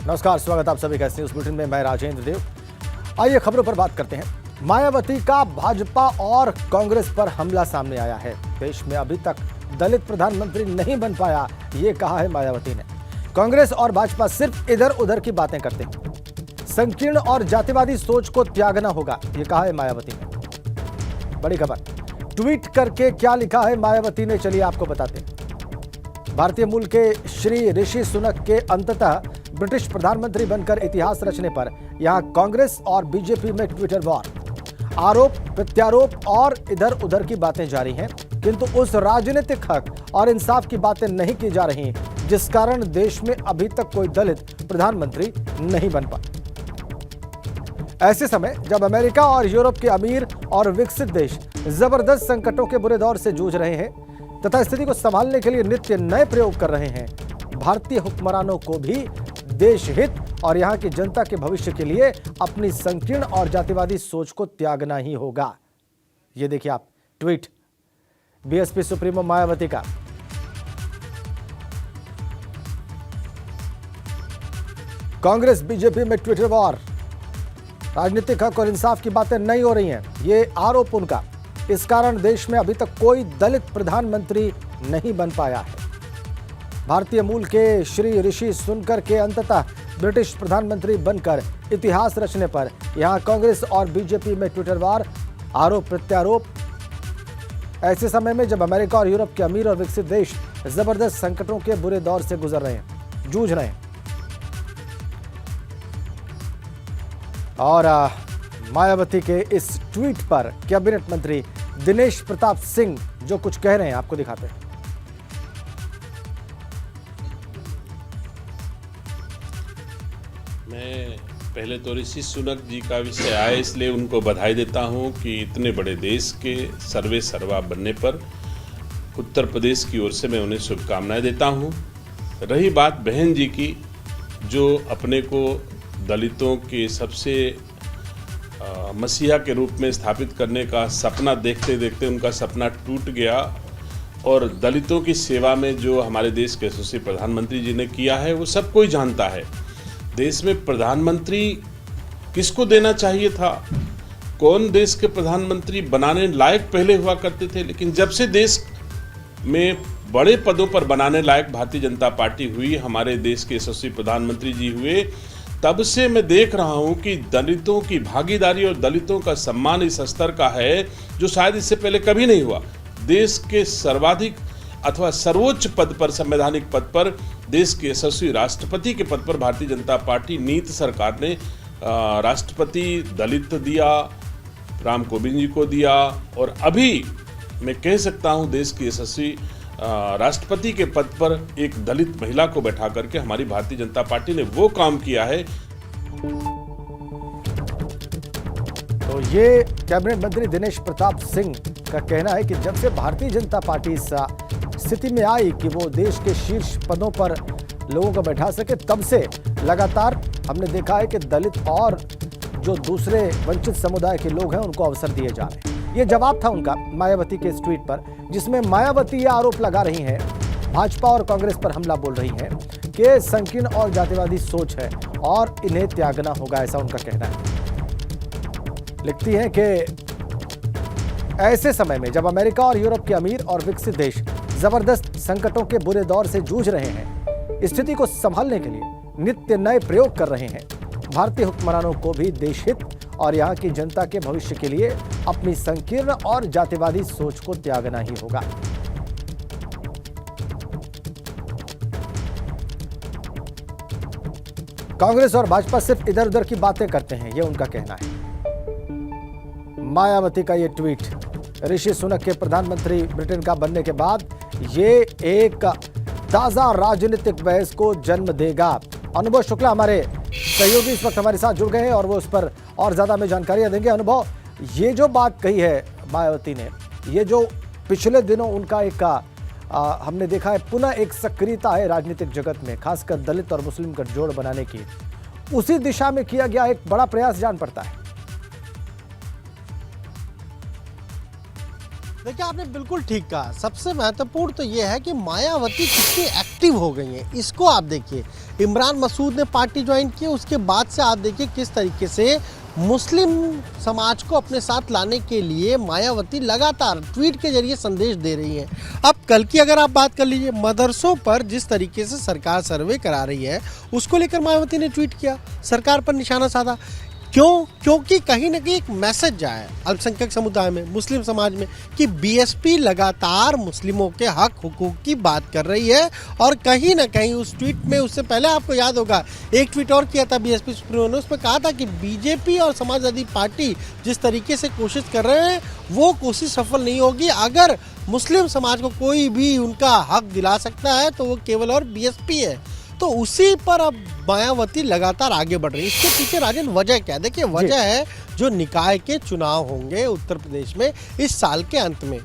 नमस्कार, स्वागत आप सभी का न्यूज बुलेटिन में। मैं राजेंद्र देव। आइए खबरों पर बात करते हैं। मायावती का भाजपा और कांग्रेस पर हमला सामने आया है। देश में अभी तक दलित प्रधानमंत्री नहीं बन पाया, ये कहा है मायावती ने। कांग्रेस और भाजपा सिर्फ इधर उधर की बातें करते हैं। संकीर्ण और जातिवादी सोच को त्यागना होगा, ये कहा है मायावती ने। बड़ी खबर, ट्वीट करके क्या लिखा है मायावती ने, चलिए आपको बताते हैं। भारतीय मूल के श्री ऋषि सुनक के अंततः ब्रिटिश प्रधानमंत्री बनकर इतिहास रचने पर यहां कांग्रेस और बीजेपी में ट्विटर वॉर, आरोप प्रत्यारोप और इधर उधर की बातें जारी हैं, किंतु उस राजनीतिक हक और इंसाफ की बातें नहीं की जा रही जिस कारण देश में अभी तक कोई दलित प्रधानमंत्री नहीं बन पाए। ऐसे समय जब अमेरिका और यूरोप के अमीर और विकसित देश जबरदस्त संकटों के बुरे दौर से जूझ रहे हैं तथा स्थिति को संभालने के लिए नित्य नए प्रयोग कर रहे हैं, भारतीय हुक्मरानों को भी देश हित और यहां की जनता के भविष्य के लिए अपनी संकीर्ण और जातिवादी सोच को त्यागना ही होगा। ये देखिए आप, ट्वीट बीएसपी सुप्रीमो मायावती का। कांग्रेस बीजेपी में ट्विटर वॉर, राजनीतिक हक और इंसाफ की बातें नहीं हो रही हैं, ये आरोप उनका। इस कारण देश में अभी तक कोई दलित प्रधानमंत्री नहीं बन पाया है। भारतीय मूल के श्री ऋषि सुनकर के अंततः ब्रिटिश प्रधानमंत्री बनकर इतिहास रचने पर यहां कांग्रेस और बीजेपी में ट्विटर वार, आरोप प्रत्यारोप। ऐसे समय में जब अमेरिका और यूरोप के अमीर और विकसित देश जबरदस्त संकटों के बुरे दौर से गुजर रहे हैं, जूझ रहे हैं। और मायावती के इस ट्वीट पर कैबिनेट मंत्री दिनेश प्रताप सिंह जो कुछ कह रहे हैं आपको दिखाते हैं। मैं पहले तो ऋषि सुनक जी का विषय आया इसलिए उनको बधाई देता हूं कि इतने बड़े देश के सर्वे सर्वा बनने पर उत्तर प्रदेश की ओर से मैं उन्हें शुभकामनाएं देता हूं। रही बात बहन जी की, जो अपने को दलितों के सबसे मसीहा के रूप में स्थापित करने का सपना देखते देखते उनका सपना टूट गया और दलितों की सेवा में जो हमारे देश के यशस्वी प्रधानमंत्री जी ने किया है वो सब कोई जानता है। देश में प्रधानमंत्री किसको देना चाहिए था, कौन देश के प्रधानमंत्री बनाने लायक पहले हुआ करते थे, लेकिन जब से देश में बड़े पदों पर बनाने लायक भारतीय जनता पार्टी हुई, हमारे देश के यशस्वी प्रधानमंत्री जी हुए, तब से मैं देख रहा हूं कि दलितों की भागीदारी और दलितों का सम्मान इस स्तर का है जो शायद इससे पहले कभी नहीं हुआ। देश के सर्वाधिक अथवा सर्वोच्च पद पर, संवैधानिक पद पर, देश के यशस्वी राष्ट्रपति के पद पर भारतीय जनता पार्टी नीति सरकार ने राष्ट्रपति दलित दिया, राम कोविंद जी को दिया और अभी मैं कह सकता हूं देश की यशस्वी राष्ट्रपति के पद पर एक दलित महिला को बैठा करके हमारी भारतीय जनता पार्टी ने वो काम किया है। तो ये कैबिनेट मंत्री दिनेश प्रताप सिंह का कहना है कि जब से भारतीय जनता पार्टी इस स्थिति में आई कि वो देश के शीर्ष पदों पर लोगों को बैठा सके, तब से लगातार हमने देखा है कि दलित और जो दूसरे वंचित समुदाय के लोग हैं उनको अवसर दिए जा रहे हैं। ये जवाब था उनका मायावती के इस ट्वीट पर, जिसमें मायावती ये आरोप लगा रही हैं, भाजपा और कांग्रेस पर हमला बोल रही हैं कि संकीर्ण और जातिवादी सोच है और इन्हें त्यागना होगा, ऐसा उनका कहना है। लिखती हैं कि ऐसे समय में जब अमेरिका और यूरोप के अमीर और विकसित देश जबरदस्त संकटों के बुरे दौर से जूझ रहे हैं, स्थिति को संभालने के लिए नित्य नए प्रयोग कर रहे हैं, भारतीय हुक्मरानों को भी देश हित और यहाँ की जनता के भविष्य के लिए अपनी संकीर्ण और जातिवादी सोच को त्यागना ही होगा। कांग्रेस और भाजपा सिर्फ इधर उधर की बातें करते हैं, यह उनका कहना है। मायावती का यह ट्वीट ऋषि सुनक के प्रधानमंत्री ब्रिटेन का बनने के बाद ये एक ताजा राजनीतिक बहस को जन्म देगा। अनुभव शुक्ला हमारे सहयोगी इस वक्त हमारे साथ जुड़ गए हैं और वो उस पर और ज्यादा हमें जानकारियां देंगे। अनुभव, ये जो बात कही है मायावती ने, ये जो पिछले दिनों उनका एक हमने देखा है पुनः एक सक्रियता है राजनीतिक जगत में, खासकर दलित और मुस्लिम गठजोड़ बनाने की, उसी दिशा में किया गया एक बड़ा प्रयास जान पड़ता है। देखिए, आपने बिल्कुल ठीक कहा। सबसे महत्वपूर्ण तो ये है कि मायावती कितनी एक्टिव हो गई हैं, इसको आप देखिए। इमरान मसूद ने पार्टी ज्वाइन की, उसके बाद से आप देखिए किस तरीके से मुस्लिम समाज को अपने साथ लाने के लिए मायावती लगातार ट्वीट के जरिए संदेश दे रही हैं। अब कल की अगर आप बात कर लीजिए, मदरसों पर जिस तरीके से सरकार सर्वे करा रही है, उसको लेकर मायावती ने ट्वीट किया, सरकार पर निशाना साधा। क्यों? क्योंकि कहीं ना कहीं एक मैसेज जाए अल्पसंख्यक समुदाय में, मुस्लिम समाज में, कि बीएसपी लगातार मुस्लिमों के हक हुकूक की बात कर रही है। और कहीं ना कहीं उस ट्वीट में, उससे पहले आपको याद होगा एक ट्वीट और किया था बीएसपी सुप्रीमो ने, उसमें कहा था कि बीजेपी और समाजवादी पार्टी जिस तरीके से कोशिश कर रहे हैं वो कोशिश सफल नहीं होगी। अगर मुस्लिम समाज को कोई भी उनका हक दिला सकता है तो वो केवल और बीएसपी है। तो उसी पर अब मायावती लगातार आगे बढ़ रही है। इसके पीछे राजन वजह क्या है? देखिए, वजह है जो निकाय के चुनाव होंगे उत्तर प्रदेश में इस साल के अंत में।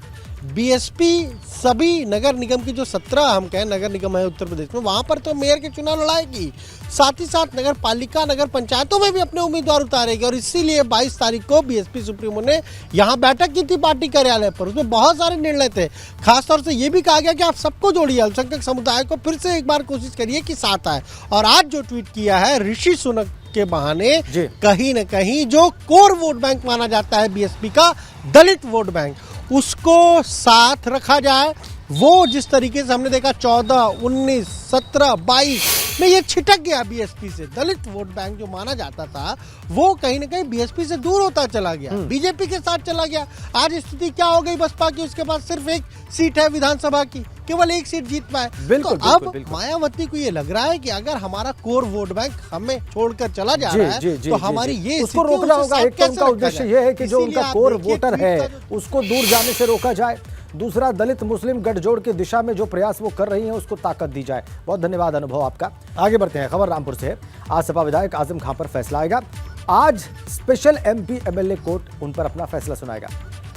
बीएसपी सभी नगर निगम की जो 17 हम कहें नगर निगम है उत्तर प्रदेश में, वहां पर तो मेयर के चुनाव लड़ाएगी, साथ ही साथ नगर पालिका, नगर पंचायतों में भी अपने उम्मीदवार उतारेगी। और इसीलिए 22 तारीख को बीएसपी सुप्रीमो ने यहाँ बैठक की थी पार्टी कार्यालय पर। उसमें बहुत सारे निर्णय थे, खासतौर से ये भी कहा गया कि आप सबको जोड़िए, अल्पसंख्यक समुदाय को फिर से एक बार कोशिश करिए कि साथ आए। और आज जो ट्वीट किया है ऋषि सुनक के बहाने, कहीं न कहीं जो कोर वोट बैंक माना जाता है बीएसपी का, दलित वोट बैंक, उसको साथ रखा जाए। वो जिस तरीके से हमने देखा 14, 19, 17, 22 में ये छिटक गया बीएसपी से, दलित वोट बैंक जो माना जाता था वो कहीं ना कहीं बीएसपी से दूर होता चला गया, बीजेपी के साथ चला गया। आज स्थिति क्या हो गई बसपा की? उसके पास सिर्फ एक सीट है विधानसभा की, केवल एक सीट जीत पाए। बिल्कुल, तो अब बिल्कुल। मायावती को ये लग रहा है कि अगर हमारा कोर वोट बैंक हमें छोड़कर चला जा रहा है तो हमारी ये उसको रोकना होगा। एक तो उनका उद्देश्य ये है कि जो उनका कोर वोटर है उसको दूर जाने से रोका जाए। दूसरा, दलित मुस्लिम गठजोड़ की दिशा में जो प्रयास वो कर रही हैं उसको ताकत दी जाए। बहुत धन्यवाद अनुभव आपका। आगे बढ़ते हैं, खबर रामपुर से है। आज सपा विधायक आजम खां पर फैसला आएगा। आज स्पेशल एमपी एमएलए कोर्ट उन पर अपना फैसला सुनाएगा।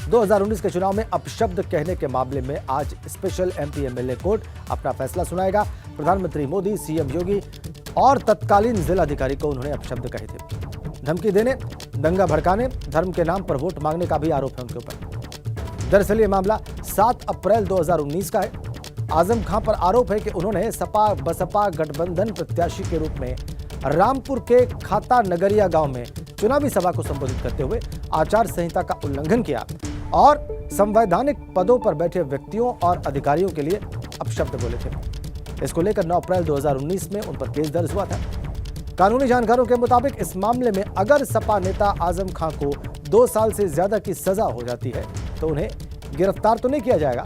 2019 के चुनाव में अपशब्द कहने के मामले में आज स्पेशल एमपी एमएलए कोर्ट अपना फैसला सुनाएगा। प्रधानमंत्री मोदी, सीएम योगी और तत्कालीन जिलाधिकारी को उन्होंने अपशब्द कहे थे। धमकी देने, दंगा भड़काने, धर्म के नाम पर वोट मांगने का भी आरोप है उनके ऊपर। दरअसल ये मामला 7 अप्रैल 2019 का है। आजम खां पर आरोप है कि उन्होंने सपा बसपा गठबंधन प्रत्याशी के रूप में रामपुर के खाता नगरिया गांव में चुनावी सभा को संबोधित करते हुए आचार संहिता का उल्लंघन किया और संवैधानिक पदों पर बैठे व्यक्तियों और अधिकारियों के लिए अपशब्द बोले थे। इसको लेकर 9 अप्रैल 2019 में उन पर केस दर्ज हुआ था। कानूनी जानकारों के मुताबिक इस मामले में अगर सपा नेता आजम खां को 2 साल से ज्यादा की सजा हो जाती है तो उन्हें गिरफ्तार तो नहीं किया जाएगा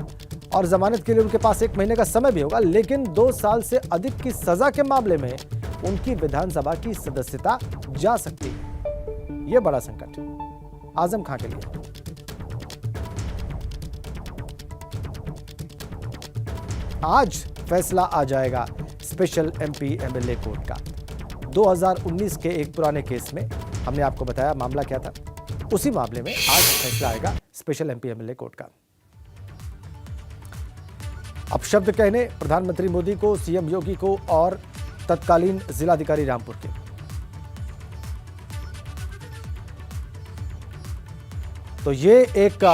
और जमानत के लिए उनके पास 1 महीने का समय भी होगा, लेकिन 2 साल से अधिक की सजा के मामले में उनकी विधानसभा की सदस्यता जा सकती है। यह बड़ा संकट है आजम खां के लिए। आज फैसला आ जाएगा स्पेशल एमपी एमएलए कोर्ट का। 2019 के एक पुराने केस में हमने आपको बताया मामला क्या था, उसी मामले में आज फैसला आएगा स्पेशल एमपी एमएलए कोर्ट का। अपशब्द कहने प्रधानमंत्री मोदी को, सीएम योगी को और तत्कालीन जिलाधिकारी रामपुर के। तो ये एक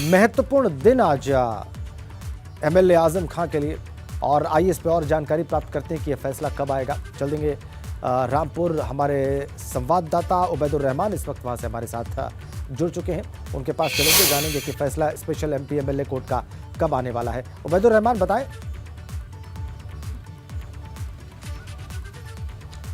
महत्वपूर्ण दिन आज एमएलए आजम खां के लिए। और आइए इस पर और जानकारी प्राप्त करते हैं कि यह फैसला कब आएगा। चल देंगे रामपुर, हमारे संवाददाता उबैदुर रहमान इस वक्त वहां से हमारे साथ जुड़ चुके हैं, उनके पास चलेंगे, जानेंगे कि फैसला स्पेशल एमपी एमएलए कोर्ट का कब आने वाला है। उबैदुर रहमान बताएं।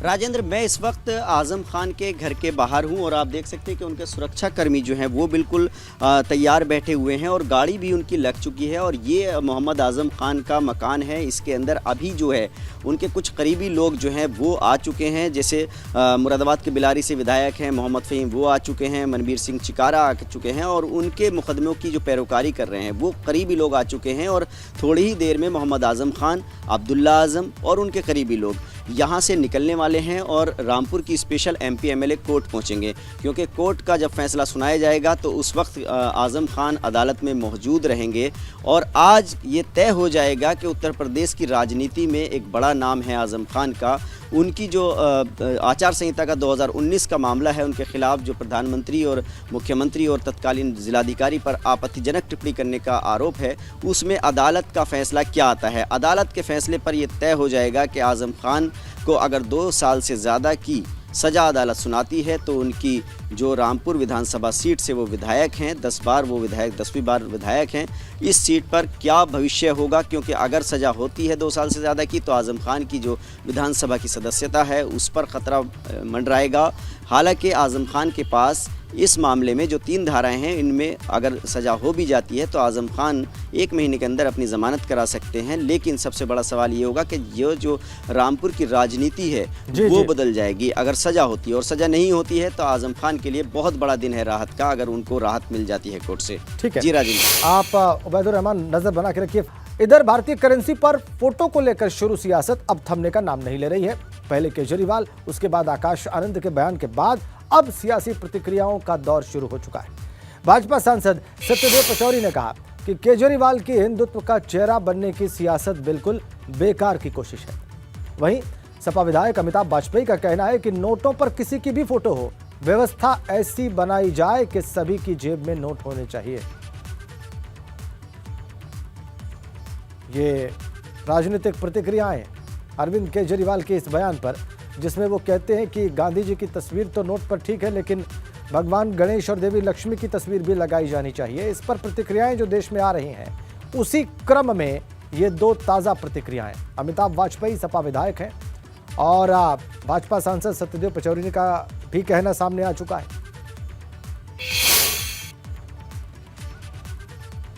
राजेंद्र, मैं इस वक्त आजम खान के घर के बाहर हूं और आप देख सकते हैं कि उनके सुरक्षा कर्मी जो हैं वो बिल्कुल तैयार बैठे हुए हैं और गाड़ी भी उनकी लग चुकी है। और ये मोहम्मद आजम खान का मकान है। इसके अंदर अभी जो है उनके कुछ करीबी लोग जो हैं वो आ चुके हैं, जैसे मुरादाबाद के बिलारी से विधायक हैं मोहम्मद फ़हीम, वो आ चुके हैं, मनबीर सिंह चिकारा आ चुके हैं और उनके मुकदमों की जो पैरोकारी कर रहे हैं वो करीबी लोग आ चुके हैं। और थोड़ी ही देर में मोहम्मद आजम खान, अब्दुल्ला आजम और उनके करीबी लोग यहाँ से निकलने वाले हैं और रामपुर की स्पेशल एमपी एमएलए कोर्ट पहुँचेंगे, क्योंकि कोर्ट का जब फैसला सुनाया जाएगा तो उस वक्त आजम खान अदालत में मौजूद रहेंगे। और आज ये तय हो जाएगा कि उत्तर प्रदेश की राजनीति में एक बड़ा नाम है आजम खान का, उनकी जो आचार संहिता का 2019 का मामला है, उनके खिलाफ जो प्रधानमंत्री और मुख्यमंत्री और तत्कालीन जिलाधिकारी पर आपत्तिजनक टिप्पणी करने का आरोप है, उसमें अदालत का फैसला क्या आता है। अदालत के फैसले पर यह तय हो जाएगा कि आज़म खान को अगर 2 साल से ज़्यादा की सज़ा अदालत सुनाती है तो उनकी जो रामपुर विधानसभा सीट से वो विधायक हैं, 10 बार वो विधायक 10वीं बार विधायक हैं, इस सीट पर क्या भविष्य होगा। क्योंकि अगर सज़ा होती है 2 साल से ज़्यादा की तो आज़म खान की जो विधानसभा की सदस्यता है उस पर ख़तरा मंडराएगा। हालांकि आज़म खान के पास इस मामले में जो 3 धाराएं हैं, इनमें अगर सज़ा हो भी जाती है तो आज़म खान 1 महीने के अंदर अपनी ज़मानत करा सकते हैं। लेकिन सबसे बड़ा सवाल ये होगा कि ये जो रामपुर की राजनीति है वो बदल जाएगी अगर सज़ा होती है, और सज़ा नहीं होती है तो आज़म खान के लिए बहुत बड़ा दिन है राहत का, अगर उनको राहत मिल जाती है कोर्ट से। ठीक है जी राजेंद्र, आप उबैदुर रहमान नजर बना के रखिए। इधर भारतीय करेंसी पर फोटो को लेकर शुरू सियासत अब थमने का नाम नहीं ले रही है। पहले केजरीवाल, उसके बाद आकाश आनंद के बयान के बाद अब सियासी प्रतिक्रियाओं का दौर शुरू हो चुका है। भाजपा सांसद सत्यदेव पचौरी ने कहा कि केजरीवाल की हिंदुत्व का चेहरा बनने की सियासत बिल्कुल बेकार की कोशिश है। वहीं सपा विधायक अमिताभ वाजपेयी का कहना है कि नोटों पर किसी की भी फोटो हो, व्यवस्था ऐसी बनाई जाए कि सभी की जेब में नोट होने चाहिए। ये राजनीतिक प्रतिक्रियाएं अरविंद केजरीवाल के इस बयान पर, जिसमें वो कहते हैं कि गांधी जी की तस्वीर तो नोट पर ठीक है, लेकिन भगवान गणेश और देवी लक्ष्मी की तस्वीर भी लगाई जानी चाहिए। इस पर प्रतिक्रियाएं जो देश में आ रही हैं, उसी क्रम में ये 2 ताज़ा प्रतिक्रियाएं। अमिताभ वाजपेयी सपा विधायक हैं और भाजपा सांसद सत्यदेव पचौरी का भी कहना सामने आ चुका है।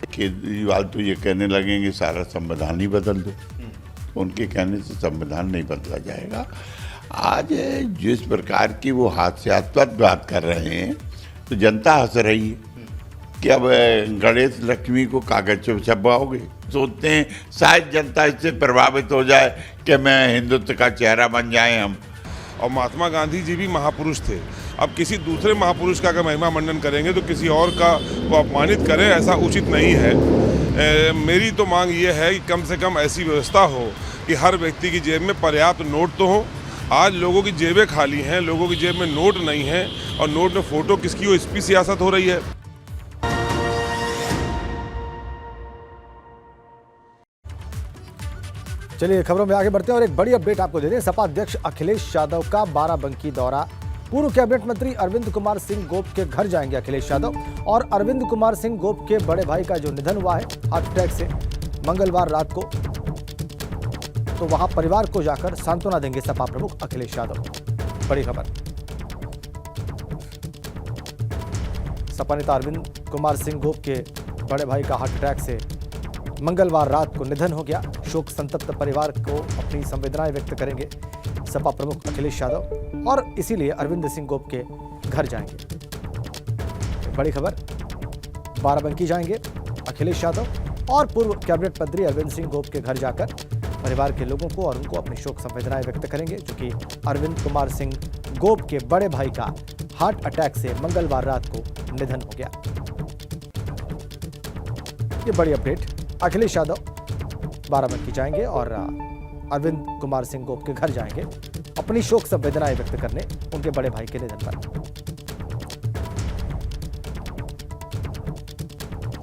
केजरीवाल तो ये कहने लगेंगे सारा संविधान ही बदल दो, उनके कहने से संविधान नहीं बदला जाएगा। आज जिस प्रकार की वो हास्यास्पद बात कर रहे हैं तो जनता हंस रही है कि अब गणेश लक्ष्मी को कागज पे छपवाओगे। सोचते हैं शायद जनता इससे प्रभावित हो जाए कि मैं हिंदुत्व का चेहरा बन जाए हम। और महात्मा गांधी जी भी महापुरुष थे। अब किसी दूसरे महापुरुष का अगर महिमा मंडन करेंगे तो किसी और का वो अपमानित करें, ऐसा उचित नहीं है। मेरी तो मांग ये है कि कम से कम ऐसी व्यवस्था हो कि हर व्यक्ति की जेब में पर्याप्त नोट तो हो। आज लोगों की जेबें खाली हैं, लोगों की जेब में नोट नहीं है, और नोट में फोटो किसकी हो, इस पर सियासत हो रही है। चलिए खबरों में आगे बढ़ते हैं और एक बड़ी अपडेट आपको दे दें। सपा अध्यक्ष अखिलेश यादव का बाराबंकी दौरा। पूर्व कैबिनेट मंत्री अरविंद कुमार सिंह गोप के घर जाएंगे अखिलेश यादव, और अरविंद कुमार सिंह गोप के बड़े भाई का जो निधन हुआ है हार्ट अटैक से मंगलवार रात को, तो वहां परिवार को जाकर सांत्वना देंगे सपा प्रमुख अखिलेश यादव। बड़ी खबर, सपा नेता अरविंद कुमार सिंह गोप के बड़े भाई का हार्ट अटैक से मंगलवार रात को निधन हो गया। शोक संतप्त परिवार को अपनी संवेदनाएं व्यक्त करेंगे सपा प्रमुख अखिलेश यादव, और इसीलिए अरविंद सिंह गोप के घर जाएंगे। बड़ी खबर, बाराबंकी जाएंगे अखिलेश यादव और पूर्व कैबिनेट मंत्री अरविंद सिंह गोप के घर जाकर परिवार के लोगों को और उनको अपनी शोक संवेदनाएं व्यक्त करेंगे, जो कि अरविंद कुमार सिंह गोप के बड़े भाई का हार्ट अटैक से मंगलवार रात को निधन हो गया। ये बड़ी अपडेट। अखिलेश यादव बाराबंकी जाएंगे और अरविंद कुमार सिंह गोप के घर जाएंगे अपनी शोक संवेदनाएं व्यक्त करने उनके बड़े भाई के निधन पर।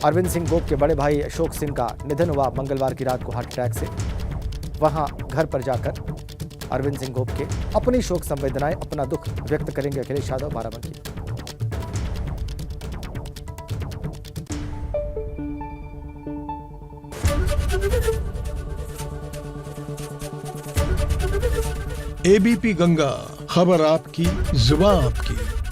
अरविंद सिंह गोप के बड़े भाई अशोक सिंह का निधन हुआ मंगलवार की रात को हार्ट अटैक से। वहां घर पर जाकर अरविंद सिंह गोप के अपनी शोक संवेदनाएं, अपना दुख व्यक्त करेंगे अखिलेश यादव बाराबंकी। एबीपी गंगा, खबर आपकी, जुबान आपकी।